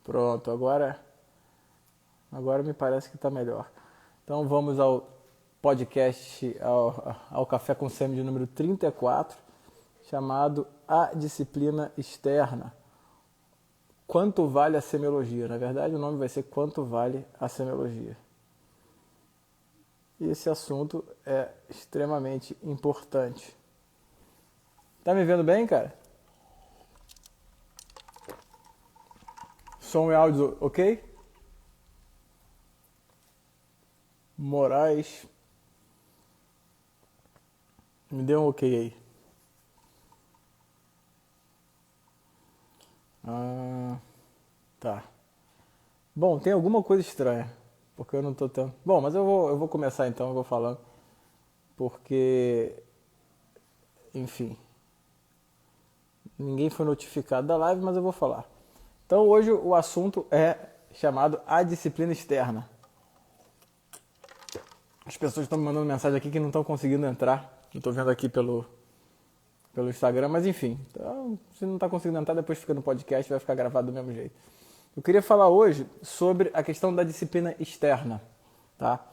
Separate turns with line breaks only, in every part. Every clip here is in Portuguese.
Pronto, agora me parece que está melhor. Então vamos ao podcast, ao Café com Semi de número 34, chamado A Disciplina Externa. Quanto vale a semiologia? Na verdade, o nome vai ser Quanto vale a semiologia. E esse assunto é extremamente importante. Tá me vendo bem, cara? Som e áudio, ok? Moraes. Me dê um ok aí. Tá. Bom, tem alguma coisa estranha, porque eu não tô tendo... Bom, mas eu vou começar então, eu vou falando, porque, enfim, ninguém foi notificado da live, mas eu vou falar. Então hoje o assunto é chamado A Disciplina Externa. As pessoas estão me mandando mensagem aqui que não estão conseguindo entrar. Eu estou vendo aqui pelo Instagram, mas enfim. Então, se não está conseguindo entrar, depois fica no podcast, vai ficar gravado do mesmo jeito. Eu queria falar hoje sobre a questão da disciplina externa. Tá?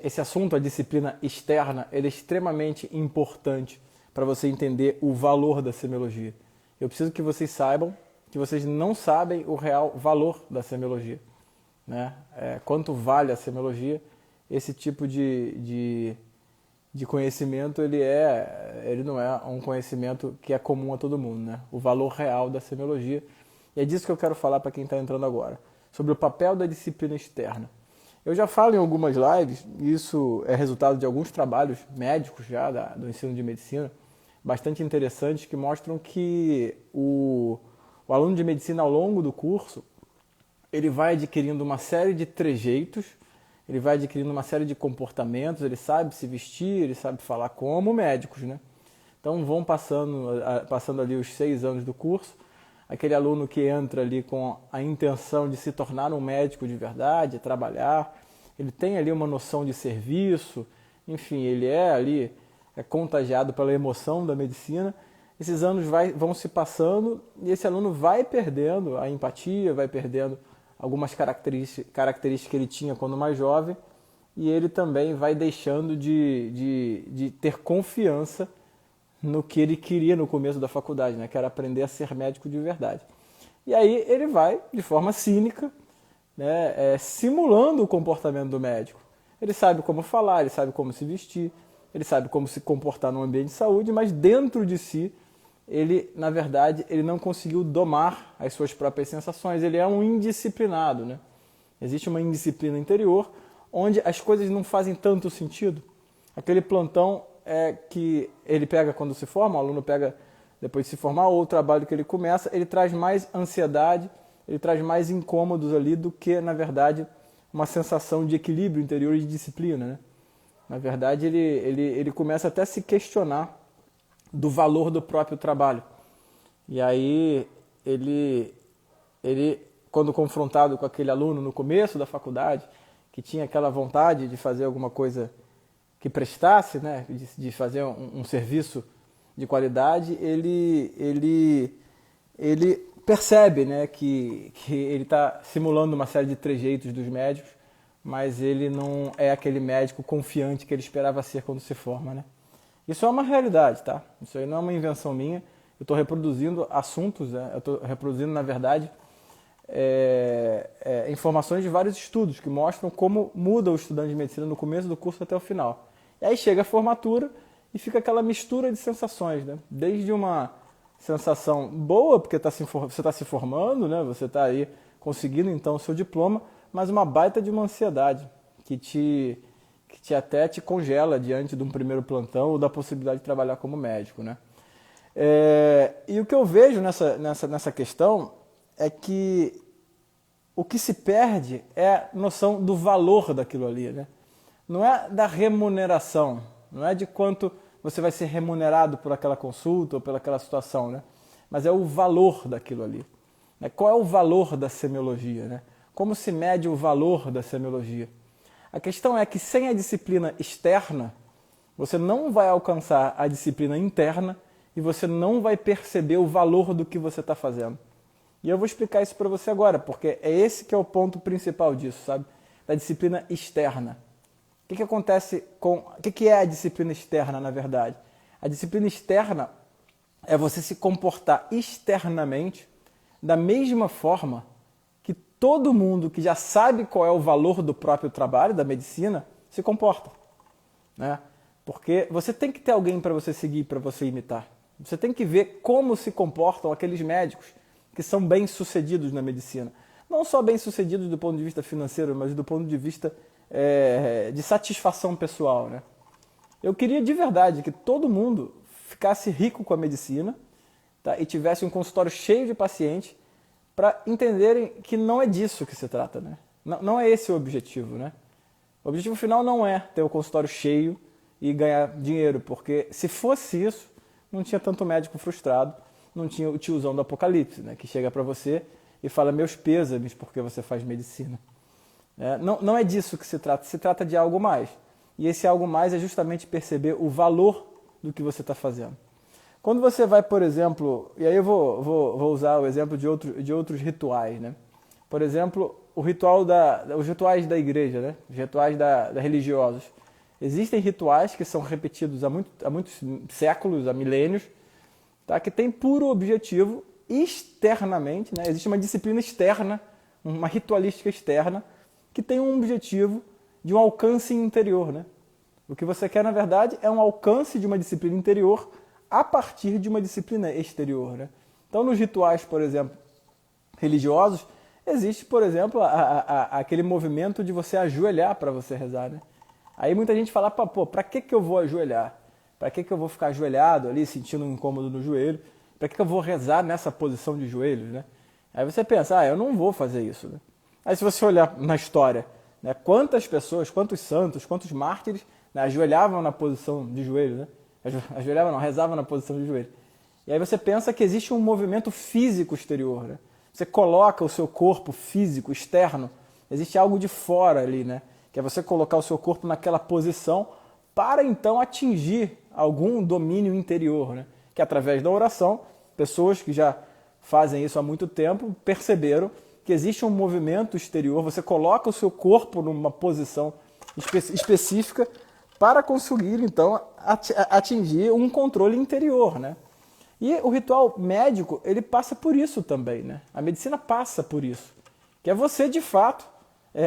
Esse assunto, a disciplina externa, ele é extremamente importante para você entender o valor da semiologia. Eu preciso que vocês saibam que vocês não sabem o real valor da semiologia. Né? Quanto vale a semiologia? Esse tipo de conhecimento, ele não é um conhecimento que é comum a todo mundo, né? O valor real da semiologia. E é disso que eu quero falar para quem está entrando agora, sobre o papel da disciplina externa. Eu já falo em algumas lives, e isso é resultado de alguns trabalhos médicos já do ensino de medicina, bastante interessantes, que mostram que o aluno de medicina, ao longo do curso, ele vai adquirindo uma série de trejeitos, ele vai adquirindo uma série de comportamentos, ele sabe se vestir, ele sabe falar como médicos, né? Então vão passando ali os 6 anos do curso, aquele aluno que entra ali com a intenção de se tornar um médico de verdade, trabalhar, ele tem ali uma noção de serviço, enfim, ele é contagiado pela emoção da medicina. Esses anos vão se passando e esse aluno vai perdendo a empatia, vai perdendo algumas características que ele tinha quando mais jovem, e ele também vai deixando de ter confiança no que ele queria no começo da faculdade, né, que era aprender a ser médico de verdade. E aí ele vai, de forma cínica, né, simulando o comportamento do médico. Ele sabe como falar, ele sabe como se vestir, ele sabe como se comportar no ambiente de saúde, mas dentro de si, na verdade, ele não conseguiu domar as suas próprias sensações. Ele é um indisciplinado, né? Existe uma indisciplina interior, onde as coisas não fazem tanto sentido. Aquele plantão que ele pega quando se forma, o aluno pega depois de se formar, ou o trabalho que ele começa, ele traz mais ansiedade, ele traz mais incômodos ali do que, na verdade, uma sensação de equilíbrio interior e de disciplina, né? Na verdade, ele começa até a se questionar do valor do próprio trabalho. E aí, ele, quando confrontado com aquele aluno no começo da faculdade, que tinha aquela vontade de fazer alguma coisa que prestasse, né, de fazer um serviço de qualidade, ele percebe, né, que ele está simulando uma série de trejeitos dos médicos, mas ele não é aquele médico confiante que ele esperava ser quando se forma, né? Isso é uma realidade, tá? Isso aí não é uma invenção minha. Eu estou reproduzindo assuntos, né? Eu estou reproduzindo, na verdade, informações de vários estudos que mostram como muda o estudante de medicina no começo do curso até o final. E aí chega a formatura e fica aquela mistura de sensações, né? Desde uma sensação boa, porque você está se formando, né? Você está aí conseguindo então o seu diploma, mas uma baita de uma ansiedade que até te congela diante de um primeiro plantão ou da possibilidade de trabalhar como médico, né? E o que eu vejo nessa questão é que o que se perde é a noção do valor daquilo ali, né? Não é da remuneração, não é de quanto você vai ser remunerado por aquela consulta ou pelaquela situação, né? Mas é o valor daquilo ali. Né? Qual é o valor da semiologia, né? Como se mede o valor da semiologia? A questão é que sem a disciplina externa, você não vai alcançar a disciplina interna e você não vai perceber o valor do que você está fazendo. E eu vou explicar isso para você agora, porque é esse que é o ponto principal disso, sabe? Da disciplina externa. O que acontece com... O que é a disciplina externa, na verdade? A disciplina externa é você se comportar externamente da mesma forma que todo mundo que já sabe qual é o valor do próprio trabalho, da medicina, se comporta, né? Porque você tem que ter alguém para você seguir, para você imitar. Você tem que ver como se comportam aqueles médicos que são bem-sucedidos na medicina. Não só bem-sucedidos do ponto de vista financeiro, mas do ponto de vista de satisfação pessoal, né? Eu queria de verdade que todo mundo ficasse rico com a medicina, tá? E tivesse um consultório cheio de pacientes para entenderem que não é disso que se trata, né? Não é esse o objetivo, né? O objetivo final não é ter o consultório cheio e ganhar dinheiro, porque se fosse isso, não tinha tanto médico frustrado, não tinha o tiozão do apocalipse, né? Que chega para você e fala meus pêsames porque você faz medicina. Não é disso que se trata de algo mais. E esse algo mais é justamente perceber o valor do que você está fazendo. Quando você vai, por exemplo, e aí eu vou usar o exemplo de outros rituais, né? Por exemplo, os rituais da igreja, né? Os rituais da religiosos. Existem rituais que são repetidos há muitos séculos, há milênios, tá? Que tem por objetivo, externamente, né? Existe uma disciplina externa, uma ritualística externa, que tem um objetivo de um alcance interior, né? O que você quer, na verdade, é um alcance de uma disciplina interior a partir de uma disciplina exterior, né? Então, nos rituais, por exemplo, religiosos, existe, por exemplo, aquele movimento de você ajoelhar para você rezar, né? Aí muita gente fala, pô, para que eu vou ajoelhar? Para que eu vou ficar ajoelhado ali, sentindo um incômodo no joelho? Para que eu vou rezar nessa posição de joelhos, né? Aí você pensa, eu não vou fazer isso, né? Aí se você olhar na história, né, quantas pessoas, quantos santos, quantos mártires, né, ajoelhavam na posição de joelho, né? Ajoelhavam não, rezavam na posição de joelho. E aí você pensa que existe um movimento físico exterior, né? Você coloca o seu corpo físico externo, existe algo de fora ali, né? Que é você colocar o seu corpo naquela posição para então atingir algum domínio interior, né? Que através da oração, pessoas que já fazem isso há muito tempo perceberam que existe um movimento exterior, você coloca o seu corpo numa posição específica para conseguir, então, atingir um controle interior, né? E o ritual médico, ele passa por isso também, né? A medicina passa por isso, que é você, de fato,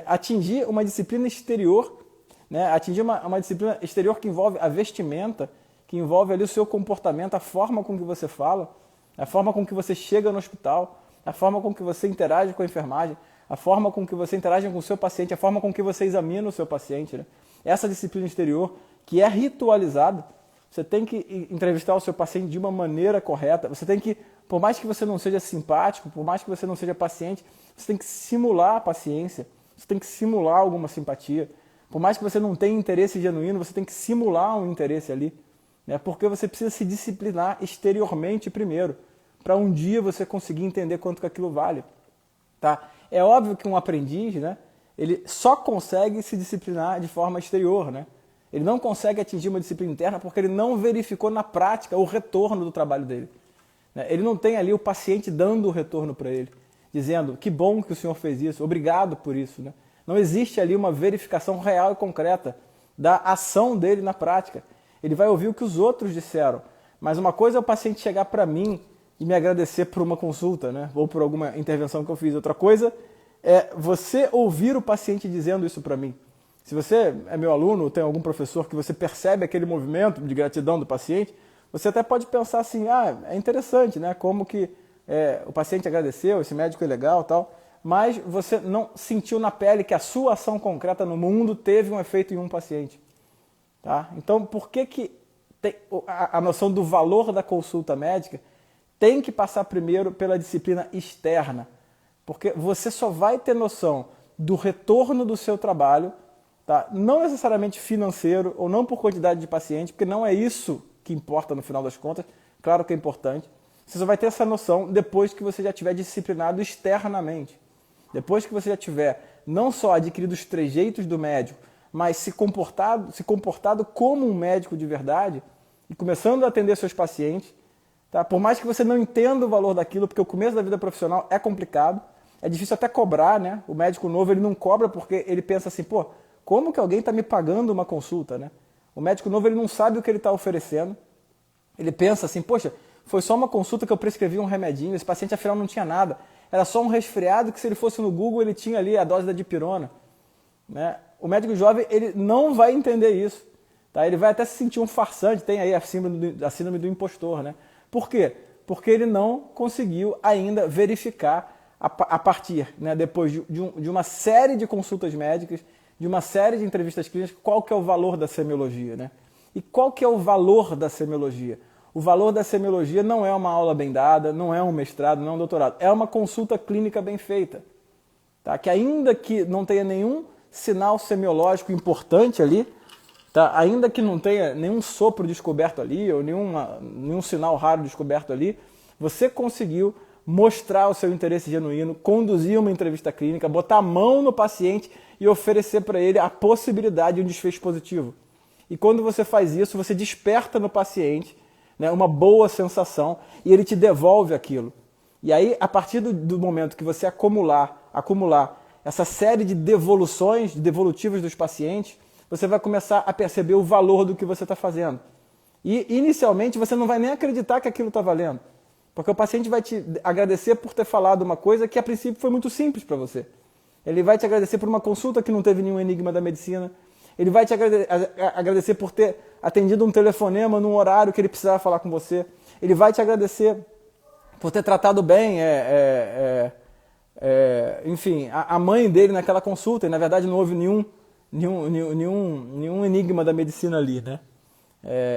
atingir uma disciplina exterior, né? Atingir uma disciplina exterior que envolve a vestimenta, que envolve ali o seu comportamento, a forma com que você fala, a forma com que você chega no hospital, a forma com que você interage com a enfermagem, a forma com que você interage com o seu paciente, a forma com que você examina o seu paciente, né? Essa disciplina exterior que é ritualizada, você tem que entrevistar o seu paciente de uma maneira correta, você tem que, por mais que você não seja simpático, por mais que você não seja paciente, você tem que simular a paciência, você tem que simular alguma simpatia, por mais que você não tenha interesse genuíno, você tem que simular um interesse ali, né? Porque você precisa se disciplinar exteriormente primeiro, para um dia você conseguir entender quanto que aquilo vale, tá? É óbvio que um aprendiz, né, ele só consegue se disciplinar de forma exterior, né? Ele não consegue atingir uma disciplina interna porque ele não verificou na prática o retorno do trabalho dele, né? Ele não tem ali o paciente dando o retorno para ele, dizendo que bom que o senhor fez isso, obrigado por isso, né? Não existe ali uma verificação real e concreta da ação dele na prática. Ele vai ouvir o que os outros disseram, mas uma coisa é o paciente chegar para mim e me agradecer por uma consulta, né? Ou por alguma intervenção que eu fiz. Outra coisa é você ouvir o paciente dizendo isso para mim. Se você é meu aluno ou tem algum professor que você percebe aquele movimento de gratidão do paciente, você até pode pensar assim, é interessante, né? Como que o paciente agradeceu, esse médico é legal e tal, mas você não sentiu na pele que a sua ação concreta no mundo teve um efeito em um paciente. Tá? Então, por que a noção do valor da consulta médica tem que passar primeiro pela disciplina externa? Porque você só vai ter noção do retorno do seu trabalho, tá? Não necessariamente financeiro ou não por quantidade de paciente, porque não é isso que importa no final das contas, claro que é importante. Você só vai ter essa noção depois que você já tiver disciplinado externamente. Depois que você já tiver não só adquirido os trejeitos do médico, mas se comportado como um médico de verdade e começando a atender seus pacientes Tá? Por mais que você não entenda o valor daquilo, porque o começo da vida profissional é complicado, é difícil até cobrar, né? O médico novo ele não cobra porque ele pensa assim, pô, como que alguém está me pagando uma consulta, né? O médico novo ele não sabe o que ele está oferecendo. Ele pensa assim, poxa, foi só uma consulta que eu prescrevi um remedinho, esse paciente afinal não tinha nada. Era só um resfriado que se ele fosse no Google ele tinha ali a dose da dipirona. Né? O médico jovem ele não vai entender isso. Tá? Ele vai até se sentir um farsante, tem aí a síndrome do impostor. Né? Por quê? Porque ele não conseguiu ainda verificar a partir, né, depois de uma série de consultas médicas, de uma série de entrevistas clínicas, qual que é o valor da semiologia. Né? E qual que é o valor da semiologia? O valor da semiologia não é uma aula bem dada, não é um mestrado, não é um doutorado. É uma consulta clínica bem feita. Tá? Que ainda que não tenha nenhum sinal semiológico importante ali, tá? Ainda que não tenha nenhum sopro descoberto ali, ou nenhum sinal raro descoberto ali, você conseguiu mostrar o seu interesse genuíno, conduzir uma entrevista clínica, botar a mão no paciente e oferecer para ele a possibilidade de um desfecho positivo. E quando você faz isso, você desperta no paciente, né, uma boa sensação e ele te devolve aquilo. E aí, a partir do momento que você acumular essa série de devoluções, de devolutivas dos pacientes, você vai começar a perceber o valor do que você está fazendo. E, inicialmente, você não vai nem acreditar que aquilo está valendo. Porque o paciente vai te agradecer por ter falado uma coisa que, a princípio, foi muito simples para você. Ele vai te agradecer por uma consulta que não teve nenhum enigma da medicina. Ele vai te agradecer por ter atendido um telefonema num horário que ele precisava falar com você. Ele vai te agradecer por ter tratado bem enfim, a mãe dele naquela consulta. E, na verdade, não houve nenhum enigma da medicina ali, né?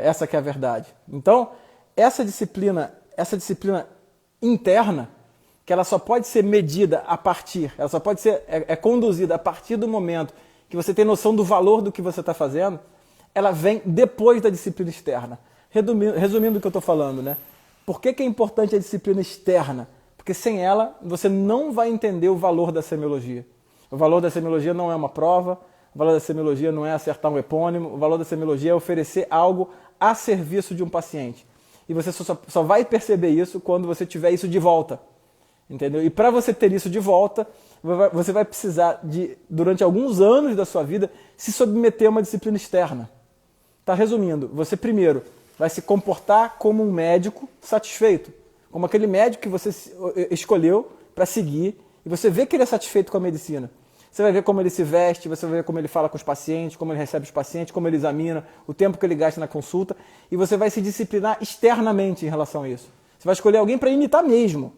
Essa que é a verdade. Então, essa disciplina interna, que ela só pode ser medida ela só pode ser conduzida a partir do momento que você tem noção do valor do que você está fazendo, ela vem depois da disciplina externa. Resumindo o que eu estou falando, né? Por que é importante a disciplina externa? Porque sem ela, você não vai entender o valor da semiologia. O valor da semiologia não é uma prova, o valor da semiologia não é acertar um epônimo, o valor da semiologia é oferecer algo a serviço de um paciente. E você só vai perceber isso quando você tiver isso de volta. Entendeu? E para você ter isso de volta, você vai precisar durante alguns anos da sua vida, se submeter a uma disciplina externa. Tá, resumindo, você primeiro vai se comportar como um médico satisfeito, como aquele médico que você escolheu para seguir, e você vê que ele é satisfeito com a medicina. Você vai ver como ele se veste, você vai ver como ele fala com os pacientes, como ele recebe os pacientes, como ele examina, o tempo que ele gasta na consulta, e você vai se disciplinar externamente em relação a isso. Você vai escolher alguém para imitar mesmo.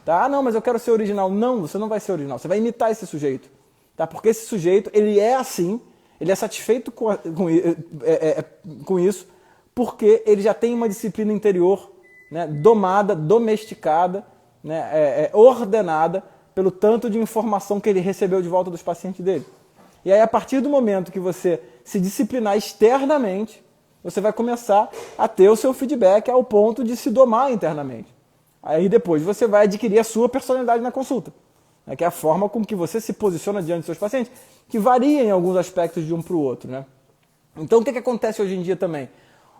Tá? Ah, não, mas eu quero ser original. Não, você não vai ser original, você vai imitar esse sujeito. Tá? Porque esse sujeito, ele é assim, ele é satisfeito com isso, porque ele já tem uma disciplina interior, né, domada, domesticada, né, ordenada pelo tanto de informação que ele recebeu de volta dos pacientes dele. E aí, a partir do momento que você se disciplinar externamente, você vai começar a ter o seu feedback ao ponto de se domar internamente. Aí depois você vai adquirir a sua personalidade na consulta, né, que é a forma com que você se posiciona diante dos seus pacientes, que varia em alguns aspectos de um para o outro. Né? Então, o que acontece hoje em dia também?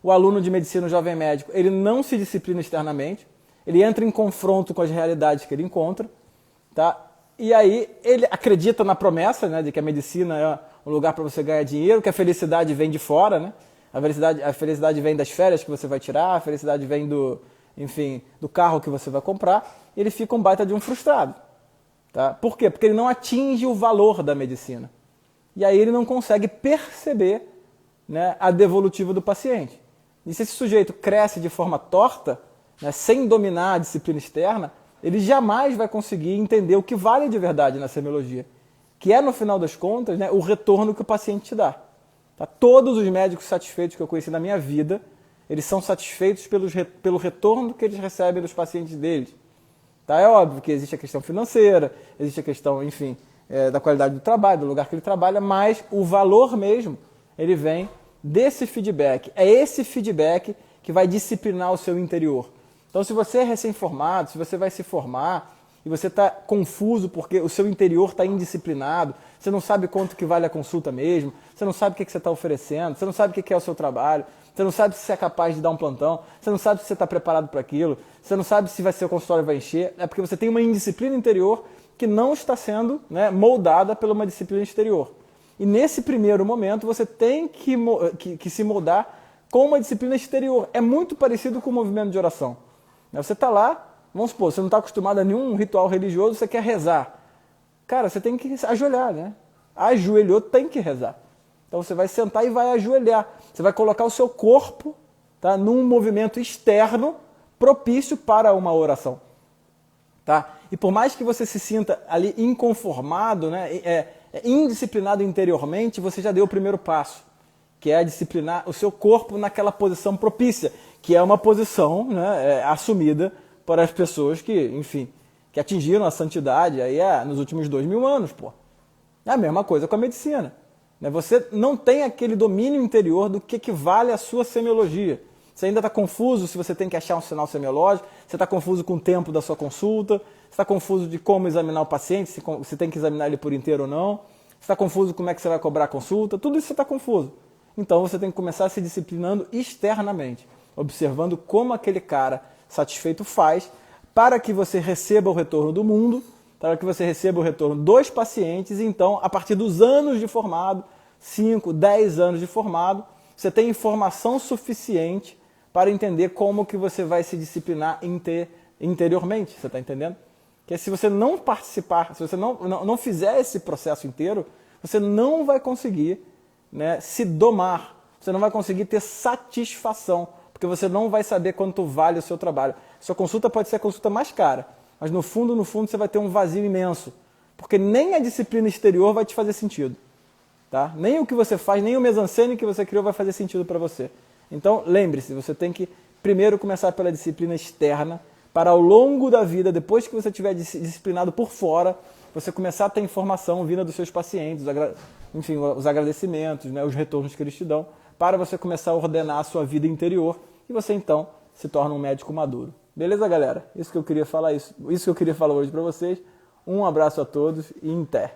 O aluno de medicina, o jovem médico, ele não se disciplina externamente, ele entra em confronto com as realidades que ele encontra, tá? E aí ele acredita na promessa, né, de que a medicina é um lugar para você ganhar dinheiro, que a felicidade vem de fora, né? A felicidade vem das férias que você vai tirar, a felicidade vem do carro que você vai comprar, e ele fica um baita de um frustrado. Tá? Por quê? Porque ele não atinge o valor da medicina. E aí ele não consegue perceber, né, a devolutiva do paciente. E se esse sujeito cresce de forma torta, né, sem dominar a disciplina externa, ele jamais vai conseguir entender o que vale de verdade na semiologia, que é, no final das contas, né, o retorno que o paciente te dá. Tá? Todos os médicos satisfeitos que eu conheci na minha vida, eles são satisfeitos pelo retorno que eles recebem dos pacientes deles. Tá? É óbvio que existe a questão financeira, existe a questão, enfim, da qualidade do trabalho, do lugar que ele trabalha, mas o valor mesmo, ele vem desse feedback. É esse feedback que vai disciplinar o seu interior. Então, se você é recém-formado, se você vai se formar, e você está confuso porque o seu interior está indisciplinado, você não sabe quanto que vale a consulta mesmo, você não sabe o que você está oferecendo, você não sabe o que é o seu trabalho, você não sabe se você é capaz de dar um plantão, você não sabe se você está preparado para aquilo, você não sabe se o consultório vai encher, é porque você tem uma indisciplina interior que não está sendo, né, moldada por uma disciplina exterior. E nesse primeiro momento você tem que se moldar com uma disciplina exterior. É muito parecido com o movimento de oração. Você está lá, vamos supor, você não está acostumado a nenhum ritual religioso, você quer rezar. Cara, você tem que ajoelhar, né? Ajoelhou, tem que rezar. Então você vai sentar e vai ajoelhar. Você vai colocar o seu corpo, tá, num movimento externo propício para uma oração. Tá? E por mais que você se sinta ali inconformado, né, indisciplinado interiormente, você já deu o primeiro passo, que é disciplinar o seu corpo naquela posição propícia, que é uma posição, né, assumida por as pessoas que, enfim, que atingiram a santidade aí, nos últimos 2000 anos. Pô. É a mesma coisa com a medicina. Né? Você não tem aquele domínio interior do que vale a sua semiologia. Você ainda está confuso se você tem que achar um sinal semiológico, você está confuso com o tempo da sua consulta, você está confuso de como examinar o paciente, se tem que examinar ele por inteiro ou não, você está confuso como é que você vai cobrar a consulta, tudo isso você está confuso. Então você tem que começar se disciplinando externamente, observando como aquele cara satisfeito faz, para que você receba o retorno do mundo, para que você receba o retorno dos pacientes, e então, a partir dos anos de formado, 5, 10 anos de formado, você tem informação suficiente para entender como que você vai se disciplinar interiormente, você está entendendo? Que se você não participar, se você não fizer esse processo inteiro, você não vai conseguir, né, se domar, você não vai conseguir ter satisfação, porque você não vai saber quanto vale o seu trabalho. Sua consulta pode ser a consulta mais cara, mas no fundo você vai ter um vazio imenso, porque nem a disciplina exterior vai te fazer sentido. Tá? Nem o que você faz, nem o mise-en-scène que você criou vai fazer sentido para você. Então, lembre-se, você tem que primeiro começar pela disciplina externa, para ao longo da vida, depois que você estiver disciplinado por fora, você começar a ter informação vinda dos seus pacientes, enfim, os agradecimentos, né, os retornos que eles te dão, para você começar a ordenar a sua vida interior e você então se torna um médico maduro. Beleza, galera? Isso que eu queria falar hoje para vocês. Um abraço a todos e em té.